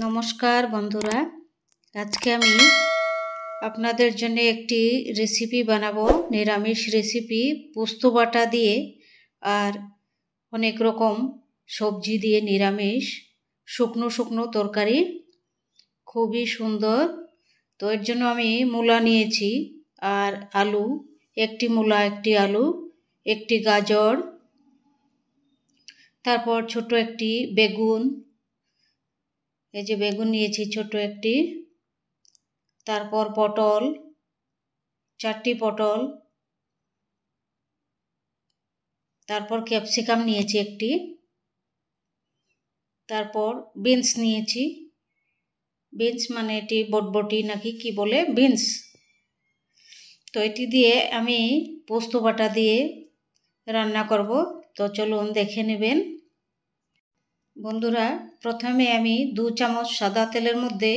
নমস্কার বন্ধুরা, আজকে আমি আপনাদের জন্য একটি রেসিপি বানাবো। নিরামিষ রেসিপি, পোস্ত বাটা দিয়ে আর অনেক রকম সবজি দিয়ে নিরামিষ শুকনো শুকনো তরকারি, খুবই সুন্দর। তো এর জন্য আমি মূলা নিয়েছি আর আলু, একটি মূলা, একটি আলু, একটি গাজর, তারপর ছোট একটি বেগুন, এই যে বেগুন নিয়েছি ছোট একটি, তারপর পটল, 4টি পটল, তারপর ক্যাপসিকাম নিয়েছি একটি, তারপর বিনস নিয়েছি। বিনস মানে এটি বটবটি নাকি কি বলে, বিনস। তো এটি দিয়ে আমি পোস্ত বাটা দিয়ে রান্না করব। তো চলুন দেখে নেবেন বন্ধুরা। প্রথমে আমি 2 চামচ সাদা তেলের মধ্যে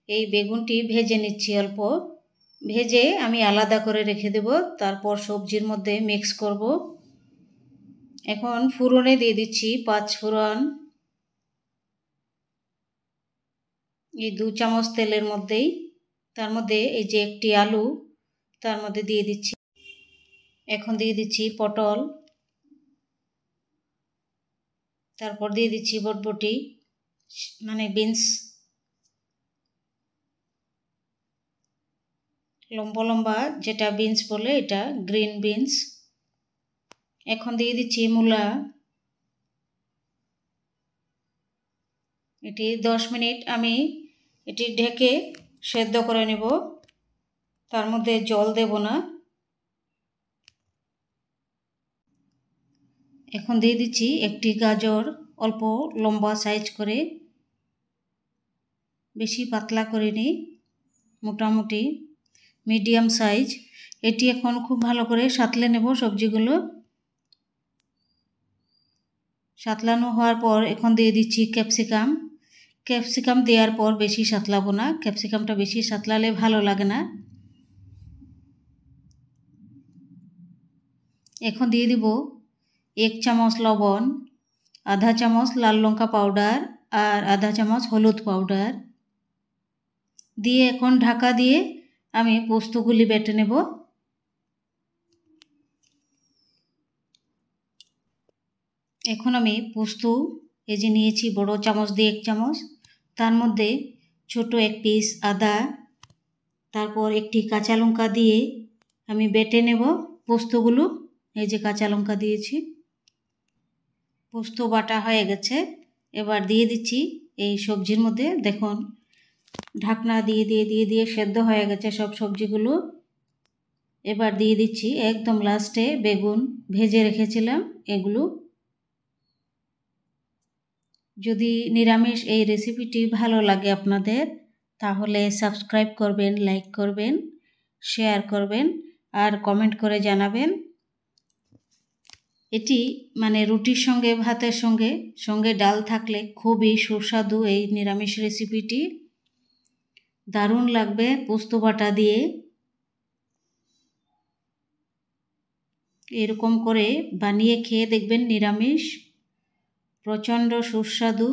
এই বেগুনটি ভেজে নিচ্ছি। অল্প ভেজে আমি আলাদা করে রেখে দেব, তারপর সবজির মধ্যে মিক্স করব। এখন ফোড়নে দিয়ে দিচ্ছি 5 ফোড়ন, এই 2 চামচ তেলের মধ্যেই। তার মধ্যে এই যে একটি আলু তার মধ্যে দিয়ে দিচ্ছি। এখন দিয়ে দিচ্ছি পটল, তারপর দিয়ে দিচ্ছি বটবটি মানে বিনস, লম্বা লম্বা যেটা বিনস বলে, এটা গ্রিন বিনস। এখন দিয়ে দিচ্ছি মূলা, এটি 10 মিনিট আমি এটি ঢেকে সেদ্ধ করে নেব, তার মধ্যে জল দেব না। এখন দিয়ে দিচ্ছি একটি গাজর, অল্প লম্বা সাইজ করে, বেশি পাতলা করে নিই, মোটামুটি মিডিয়াম সাইজ। এটি এখন খুব ভালো করে সাঁতলে নেব সবজিগুলো। সাঁতলানো হওয়ার পর এখন দিয়ে দিচ্ছি ক্যাপসিকাম। ক্যাপসিকাম দেওয়ার পর বেশি সাঁতলাবো না, ক্যাপসিকামটা বেশি সাঁতলালে ভালো লাগে না। এখন দিয়ে দিব 1 চামচ লবণ, আধা চামচ লাল লঙ্কা পাউডার আর আধা চামচ হলুদ পাউডার দিয়ে এখন ঢাকা দিয়ে আমি পোস্তগুলি বেটে নেব। এখন আমি পোস্ত এই যে নিয়েছি বড় চামচ দিয়ে 1 চামচ, তার মধ্যে ছোট এক পিস আদা, তারপর একটি কাঁচা লঙ্কা দিয়ে আমি বেটে নেব পোস্তগুলো। এই যে কাঁচা লঙ্কা দিয়েছি, পোস্ত বাটা হয়ে গেছে। এবার দিয়ে দিচ্ছি এই সবজির মধ্যে। দেখুন ঢাকনা দিয়ে দিয়ে দিয়ে দিয়ে সেদ্ধ হয়ে গেছে সব সবজিগুলো। এবার দিয়ে দিচ্ছি একদম লাস্টে বেগুন ভেজে রেখেছিলাম এগুলো। যদি নিরামিষ এই রেসিপিটি ভালো লাগে আপনাদের, তাহলে সাবস্ক্রাইব করবেন, লাইক করবেন, শেয়ার করবেন আর কমেন্ট করে জানাবেন। এটি মানে রুটির সঙ্গে, ভাতের সঙ্গে, সঙ্গে ডাল থাকলে খুবই সুস্বাদু এই নিরামিষ রেসিপিটি, দারুণ লাগবে পোস্ত বাটা দিয়ে। এরকম করে বানিয়ে খেয়ে দেখবেন নিরামিষ, প্রচণ্ড সুস্বাদু।